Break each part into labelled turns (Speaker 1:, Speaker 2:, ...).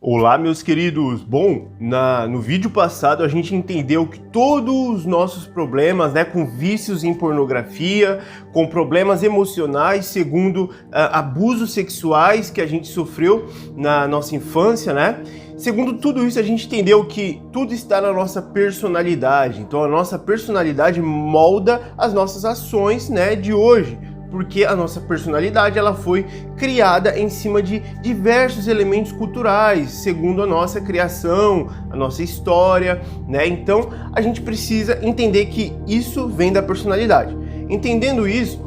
Speaker 1: Olá, meus queridos! Bom, no vídeo passado a gente entendeu que todos os nossos problemas, com vícios em pornografia, com problemas emocionais, segundo abusos sexuais que a gente sofreu na nossa infância, Segundo tudo isso, a gente entendeu que tudo está na nossa personalidade. Então, a nossa personalidade molda as nossas ações, de hoje. Porque a nossa personalidade ela foi criada em cima de diversos elementos culturais, segundo a nossa criação, a nossa história, Então, a gente precisa entender que isso vem da personalidade. Entendendo isso,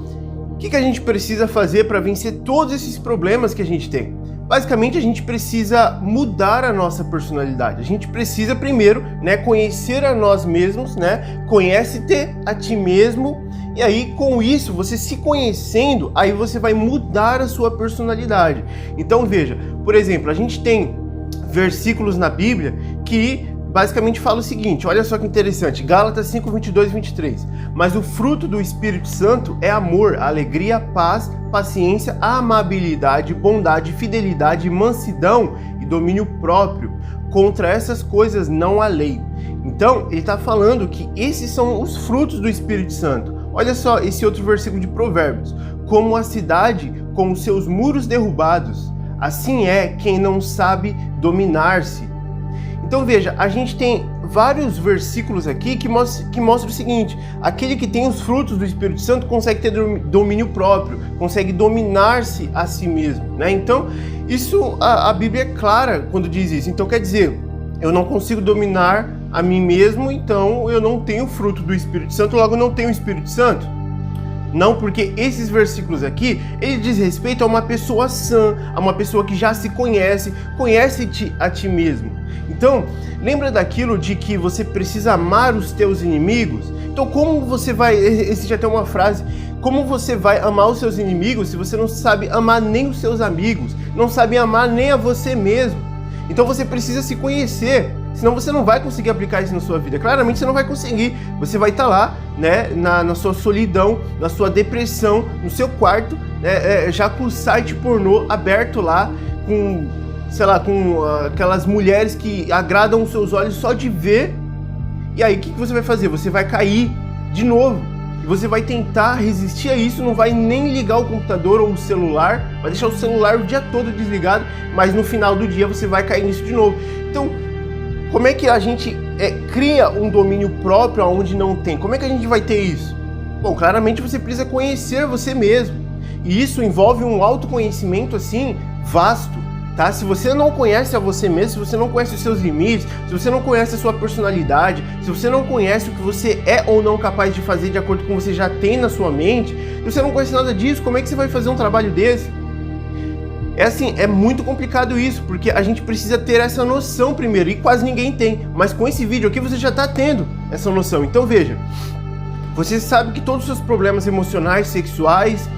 Speaker 1: o que a gente precisa fazer para vencer todos esses problemas que a gente tem? Basicamente, a gente precisa mudar a nossa personalidade. A gente precisa primeiro, conhecer a nós mesmos, Conhece-te a ti mesmo. E aí, com isso, você se conhecendo, aí você vai mudar a sua personalidade. Então, veja, por exemplo, a gente tem versículos na Bíblia que basicamente falam o seguinte, olha só que interessante, Gálatas 5, 22 e 23. Mas o fruto do Espírito Santo é amor, alegria, paz, paciência, amabilidade, bondade, fidelidade, mansidão e domínio próprio. Contra essas coisas não há lei. Então, ele está falando que esses são os frutos do Espírito Santo. Olha só esse outro versículo de Provérbios. Como a cidade com os seus muros derrubados, assim é quem não sabe dominar-se. Então veja, a gente tem vários versículos aqui que mostram o seguinte: aquele que tem os frutos do Espírito Santo consegue ter domínio próprio, consegue dominar-se a si mesmo, Então, isso a Bíblia é clara quando diz isso. Então quer dizer, eu não consigo dominar a mim mesmo, então eu não tenho fruto do Espírito Santo, logo eu não tenho o Espírito Santo? Não, porque esses versículos aqui, ele diz respeito a uma pessoa sã, a uma pessoa que já se conhece, conhece-te a ti mesmo. Então, lembra daquilo de que você precisa amar os teus inimigos? Então, como você vai, esse já tem uma frase, como você vai amar os seus inimigos se você não sabe amar nem os seus amigos, não sabe amar nem a você mesmo? Então você precisa se conhecer, senão você não vai conseguir aplicar isso na sua vida. Claramente você não vai conseguir. Você vai estar lá, na sua solidão, na sua depressão, no seu quarto, já com o site pornô aberto lá, com, com aquelas mulheres que agradam os seus olhos só de ver. E aí o que você vai fazer? Você vai cair de novo. E você vai tentar resistir a isso, não vai nem ligar o computador ou o celular, vai deixar o celular o dia todo desligado, mas no final do dia você vai cair nisso de novo. Então, como é que a gente cria um domínio próprio onde não tem? Como é que a gente vai ter isso? Bom, claramente você precisa conhecer você mesmo. E isso envolve um autoconhecimento, assim, vasto. Se você não conhece a você mesmo, se você não conhece os seus limites, se você não conhece a sua personalidade, se você não conhece o que você é ou não capaz de fazer de acordo com o que você já tem na sua mente, se você não conhece nada disso, como é que você vai fazer um trabalho desse? É muito complicado isso, porque a gente precisa ter essa noção primeiro, e quase ninguém tem, mas com esse vídeo aqui você já está tendo essa noção. Então veja, você sabe que todos os seus problemas emocionais, sexuais,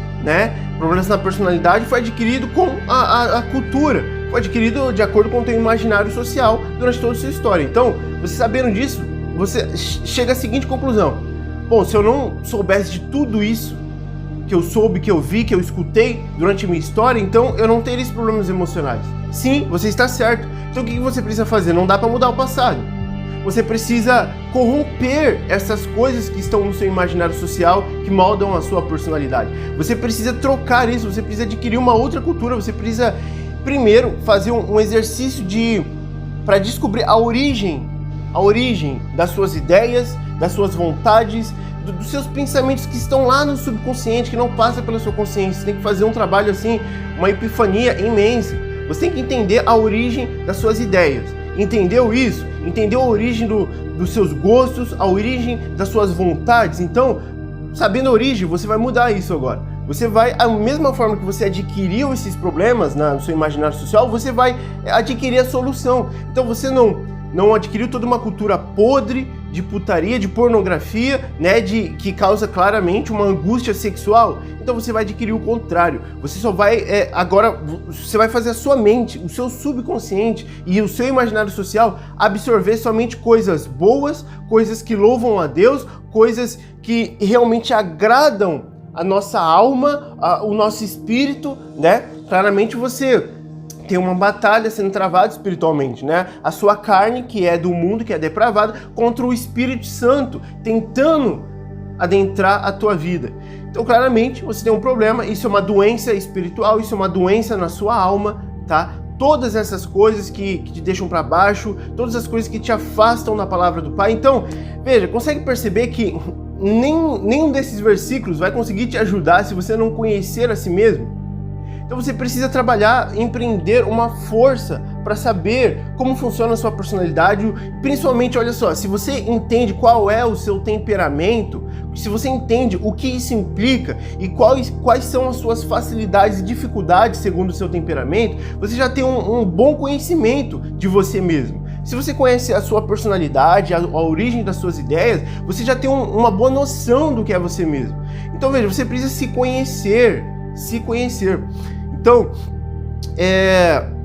Speaker 1: problemas na personalidade foi adquirido com a cultura, foi adquirido de acordo com o teu imaginário social durante toda a sua história. Então, você sabendo disso, você chega à seguinte conclusão: bom, se eu não soubesse de tudo isso que eu soube, que eu vi, que eu escutei durante a minha história, então eu não teria esses problemas emocionais. Sim, você está certo. Então o que você precisa fazer? Não dá para mudar o passado. Você precisa corromper essas coisas que estão no seu imaginário social, que moldam a sua personalidade. Você precisa trocar isso, você precisa adquirir uma outra cultura, você precisa primeiro fazer um exercício para descobrir a origem das suas ideias, das suas vontades, dos seus pensamentos que estão lá no subconsciente, que não passa pela sua consciência. Você tem que fazer um trabalho assim, uma epifania imensa. Você tem que entender a origem das suas ideias. Entendeu isso? Entendeu a origem dos seus gostos, a origem das suas vontades? Então, sabendo a origem, você vai mudar isso agora. Você vai, a mesma forma que você adquiriu esses problemas no seu imaginário social, você vai adquirir a solução. Então você não adquiriu toda uma cultura podre de putaria, de pornografia, que causa claramente uma angústia sexual. Então você vai adquirir o contrário. Você só vai, agora, você vai fazer a sua mente, o seu subconsciente e o seu imaginário social absorver somente coisas boas, coisas que louvam a Deus, coisas que realmente agradam a nossa alma, o nosso espírito, Claramente você tem uma batalha sendo travada espiritualmente, né? A sua carne, que é do mundo, que é depravada, contra o Espírito Santo, tentando adentrar a tua vida. Então, claramente, você tem um problema, isso é uma doença espiritual, isso é uma doença na sua alma, tá? Todas essas coisas que te deixam para baixo, todas as coisas que te afastam da palavra do Pai. Então, veja, consegue perceber que nenhum desses versículos vai conseguir te ajudar se você não conhecer a si mesmo? Então você precisa trabalhar, empreender uma força para saber como funciona a sua personalidade, principalmente, olha só, se você entende qual é o seu temperamento, se você entende o que isso implica e quais são as suas facilidades e dificuldades segundo o seu temperamento, você já tem um bom conhecimento de você mesmo. Se você conhece a sua personalidade, a origem das suas ideias, você já tem uma boa noção do que é você mesmo. Então veja, você precisa se conhecer. Então,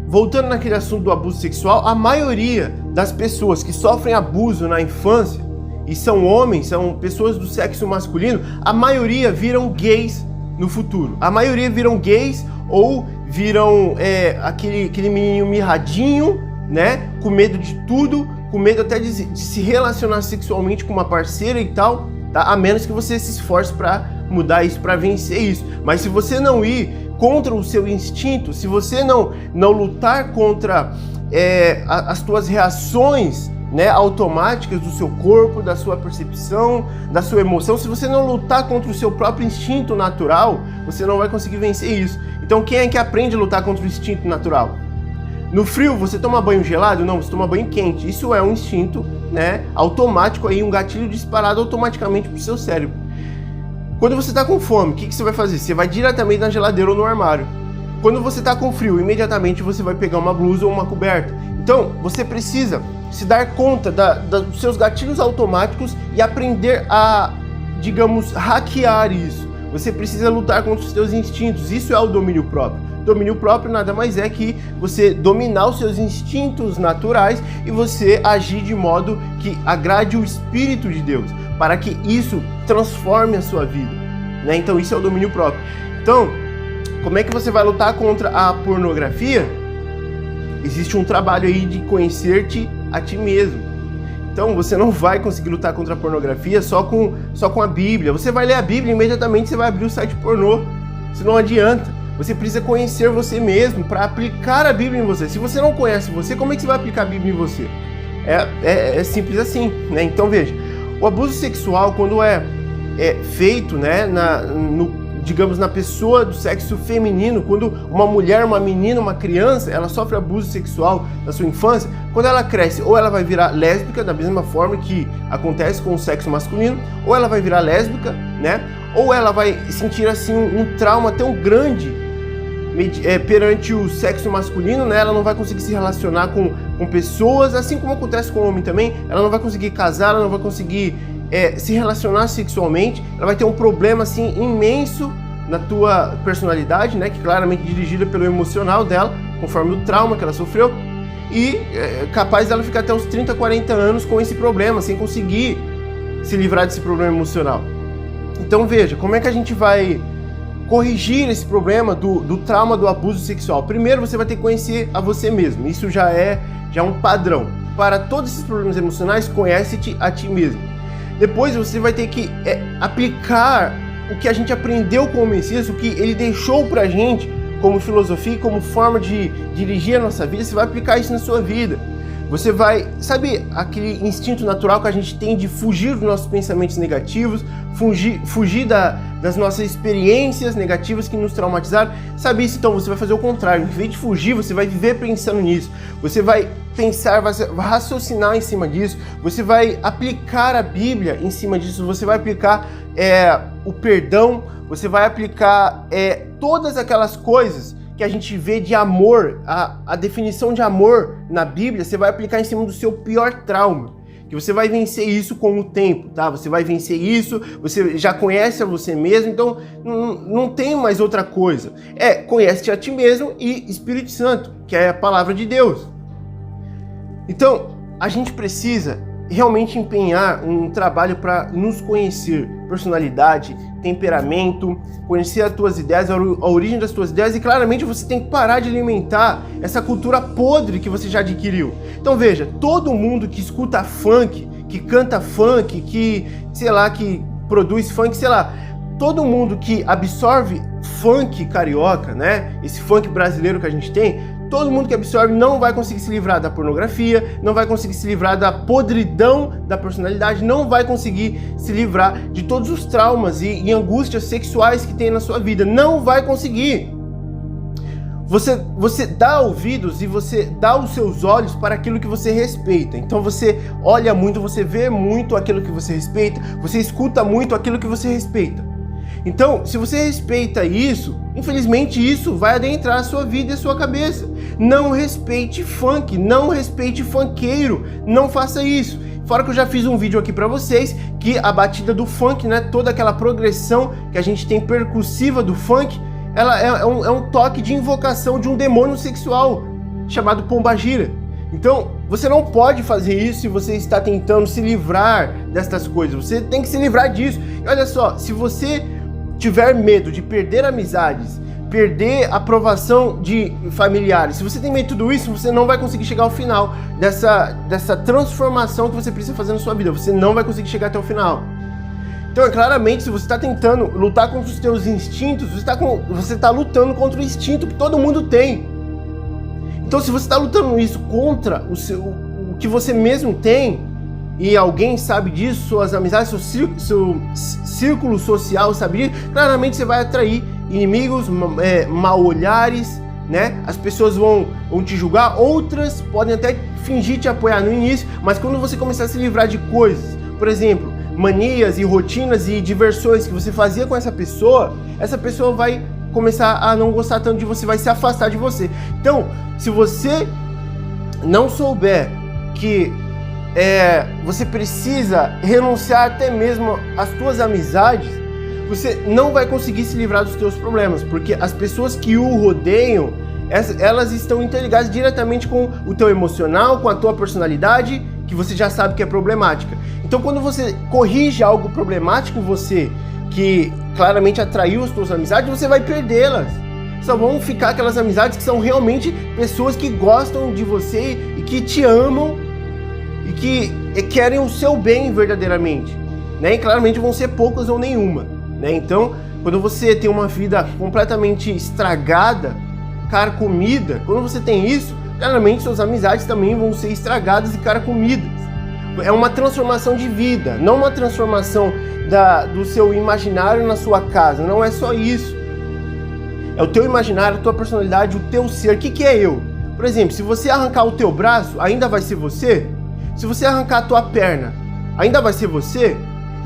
Speaker 1: voltando naquele assunto do abuso sexual, a maioria das pessoas que sofrem abuso na infância, e são homens, são pessoas do sexo masculino, a maioria viram gays no futuro. A maioria viram gays ou viram aquele menininho mirradinho, né, com medo de tudo, com medo até de se relacionar sexualmente com uma parceira e tal, tá? A menos que você se esforce para mudar isso, para vencer isso. Mas se você não ir contra o seu instinto, se você não lutar contra as tuas reações, né, automáticas do seu corpo, da sua percepção, da sua emoção, se você não lutar contra o seu próprio instinto natural, você não vai conseguir vencer isso. Então quem é que aprende a lutar contra o instinto natural? No frio, você toma banho gelado? Não, você toma banho quente. Isso é um instinto, né, automático, aí, um gatilho disparado automaticamente para o seu cérebro. Quando você está com fome, o que você vai fazer? Você vai diretamente na geladeira ou no armário. Quando você está com frio, imediatamente você vai pegar uma blusa ou uma coberta. Então, você precisa se dar conta dos seus gatilhos automáticos e aprender a, digamos, hackear isso. Você precisa lutar contra os seus instintos. Isso é o domínio próprio. Domínio próprio nada mais é que você dominar os seus instintos naturais e você agir de modo que agrade o Espírito de Deus, para que isso transforme a sua vida, né? Então isso é o domínio próprio. Então, como é que você vai lutar contra a pornografia? Existe um trabalho aí de conhecer-te a ti mesmo. Então você não vai conseguir lutar contra a pornografia só com a Bíblia. Você vai ler a Bíblia e imediatamente você vai abrir o site pornô. Isso não adianta. Você precisa conhecer você mesmo para aplicar a Bíblia em você. Se você não conhece você, como é que você vai aplicar a Bíblia em você? É simples assim, né? Então veja, o abuso sexual, quando é feito, né, digamos, na pessoa do sexo feminino, quando uma mulher, uma menina, uma criança, ela sofre abuso sexual na sua infância, quando ela cresce, ou ela vai virar lésbica, da mesma forma que acontece com o sexo masculino, ou ela vai virar lésbica, né? Ou ela vai sentir assim um trauma tão grande perante o sexo masculino, né? Ela não vai conseguir se relacionar com pessoas, assim como acontece com o homem também. Ela não vai conseguir casar, ela não vai conseguir se relacionar sexualmente. Ela vai ter um problema assim imenso na tua personalidade, né? Que claramente é dirigida pelo emocional dela, conforme o trauma que ela sofreu, e capaz dela ficar até os 30, 40 anos com esse problema, sem conseguir se livrar desse problema emocional. Então veja, como é que a gente vai corrigir esse problema do trauma do abuso sexual? Primeiro você vai ter que conhecer a você mesmo. Isso já é um padrão. Para todos esses problemas emocionais, conhece-te a ti mesmo. Depois você vai ter que aplicar o que a gente aprendeu com o Messias, o que ele deixou pra gente como filosofia e como forma de dirigir a nossa vida. Você vai aplicar isso na sua vida. Você vai, sabe aquele instinto natural que a gente tem de fugir dos nossos pensamentos negativos, fugir das nossas experiências negativas que nos traumatizaram? Sabe isso? Então você vai fazer o contrário. Em vez de fugir, você vai viver pensando nisso. Você vai pensar, vai raciocinar em cima disso. Você vai aplicar a Bíblia em cima disso. Você vai aplicar o perdão. Você vai aplicar todas aquelas coisas que a gente vê de amor, a definição de amor na Bíblia. Você vai aplicar em cima do seu pior trauma, que você vai vencer isso com o tempo, tá? Você vai vencer isso, você já conhece a você mesmo, então não tem mais outra coisa. Conhece-te a ti mesmo e Espírito Santo, que é a palavra de Deus. Então, a gente precisa realmente empenhar um trabalho para nos conhecer, personalidade, temperamento, conhecer as tuas ideias, a origem das tuas ideias, e claramente você tem que parar de alimentar essa cultura podre que você já adquiriu. Então veja, todo mundo que escuta funk, que canta funk, que, sei lá, que produz funk, sei lá, todo mundo que absorve funk carioca, né, esse funk brasileiro que a gente tem, todo mundo que absorve não vai conseguir se livrar da pornografia, não vai conseguir se livrar da podridão da personalidade, não vai conseguir se livrar de todos os traumas e angústias sexuais que tem na sua vida. Não vai conseguir. Você dá ouvidos e você dá os seus olhos para aquilo que você respeita. Então você olha muito, você vê muito aquilo que você respeita, você escuta muito aquilo que você respeita. Então, se você respeita isso, infelizmente isso vai adentrar a sua vida e a sua cabeça. Não respeite funk, não respeite funkeiro, não faça isso. Fora que eu já fiz um vídeo aqui pra vocês, que a batida do funk, né, toda aquela progressão que a gente tem percussiva do funk, ela é um toque de invocação de um demônio sexual, chamado pombagira. Então, você não pode fazer isso se você está tentando se livrar destas coisas, você tem que se livrar disso. E olha só, se você tiver medo de perder amizades, perder a aprovação de familiares, se você tem medo de tudo isso, você não vai conseguir chegar ao final dessa transformação que você precisa fazer na sua vida. Você não vai conseguir chegar até o final. Então, claramente, se você está tentando lutar contra os seus instintos, você está lutando contra o instinto que todo mundo tem. Então, se você está lutando isso contra o que você mesmo tem, e alguém sabe disso, suas amizades, seu círculo social sabe disso, claramente você vai atrair inimigos, mal olhares, né? As pessoas vão te julgar, outras podem até fingir te apoiar no início, mas quando você começar a se livrar de coisas, por exemplo, manias e rotinas e diversões que você fazia com essa pessoa vai começar a não gostar tanto de você, vai se afastar de você. Então, se você não souber que você precisa renunciar até mesmo às tuas amizades, você não vai conseguir se livrar dos teus problemas, porque as pessoas que o rodeiam, elas estão interligadas diretamente com o teu emocional, com a tua personalidade, que você já sabe que é problemática. Então, quando você corrige algo problemático em você, que claramente atraiu as tuas amizades, você vai perdê-las. Só vão ficar aquelas amizades que são realmente pessoas que gostam de você e que te amam e que querem o seu bem verdadeiramente, né? E claramente vão ser poucas ou nenhuma, né? Então, quando você tem uma vida completamente estragada, carcomida, quando você tem isso, claramente suas amizades também vão ser estragadas e carcomidas. É uma transformação de vida, não uma transformação do seu imaginário na sua casa. Não é só isso. É o teu imaginário, a tua personalidade, o teu ser. O que é eu? Por exemplo, se você arrancar o teu braço, ainda vai ser você? Se você arrancar a tua perna, ainda vai ser você?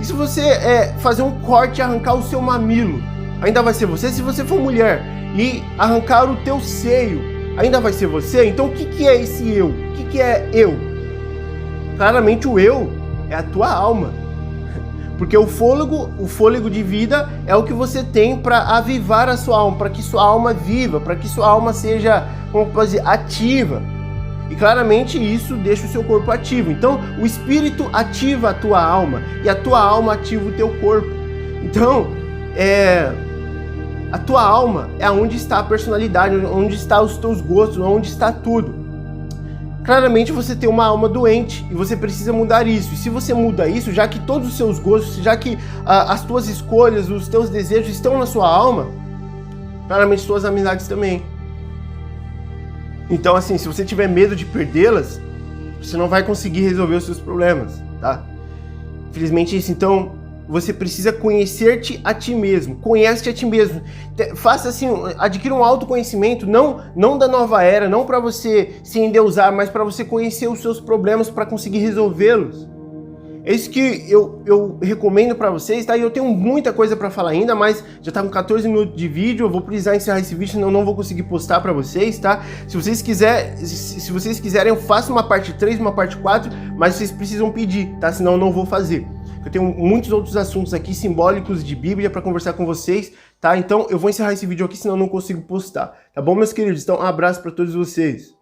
Speaker 1: E se você fazer um corte e arrancar o seu mamilo, ainda vai ser você? Se você for mulher e arrancar o teu seio, ainda vai ser você? Então o que é esse eu? O que é eu? Claramente o eu é a tua alma. Porque o fôlego de vida é o que você tem para avivar a sua alma, para que sua alma viva, para que sua alma seja, como pode dizer, ativa. E claramente isso deixa o seu corpo ativo. Então o espírito ativa a tua alma e a tua alma ativa o teu corpo. Então a tua alma é onde está a personalidade, onde estão os teus gostos, onde está tudo. Claramente você tem uma alma doente e você precisa mudar isso. E se você muda isso, já que todos os seus gostos, já que as tuas escolhas, os teus desejos estão na sua alma, claramente suas amizades também. Então, assim, se você tiver medo de perdê-las, você não vai conseguir resolver os seus problemas, tá? Infelizmente é isso. Então, você precisa conhecer-te a ti mesmo. Conhece-te a ti mesmo. Faça assim, adquira um autoconhecimento, não da nova era, não para você se endeusar, mas para você conhecer os seus problemas para conseguir resolvê-los. É isso que eu recomendo para vocês, tá? E eu tenho muita coisa para falar ainda, mas já tá com 14 minutos de vídeo, eu vou precisar encerrar esse vídeo, senão eu não vou conseguir postar para vocês, tá? Se vocês quiserem, eu faço uma parte 3, uma parte 4, mas vocês precisam pedir, tá? Senão eu não vou fazer. Eu tenho muitos outros assuntos aqui simbólicos de Bíblia para conversar com vocês, tá? Então eu vou encerrar esse vídeo aqui, senão eu não consigo postar, tá bom, meus queridos? Então um abraço para todos vocês.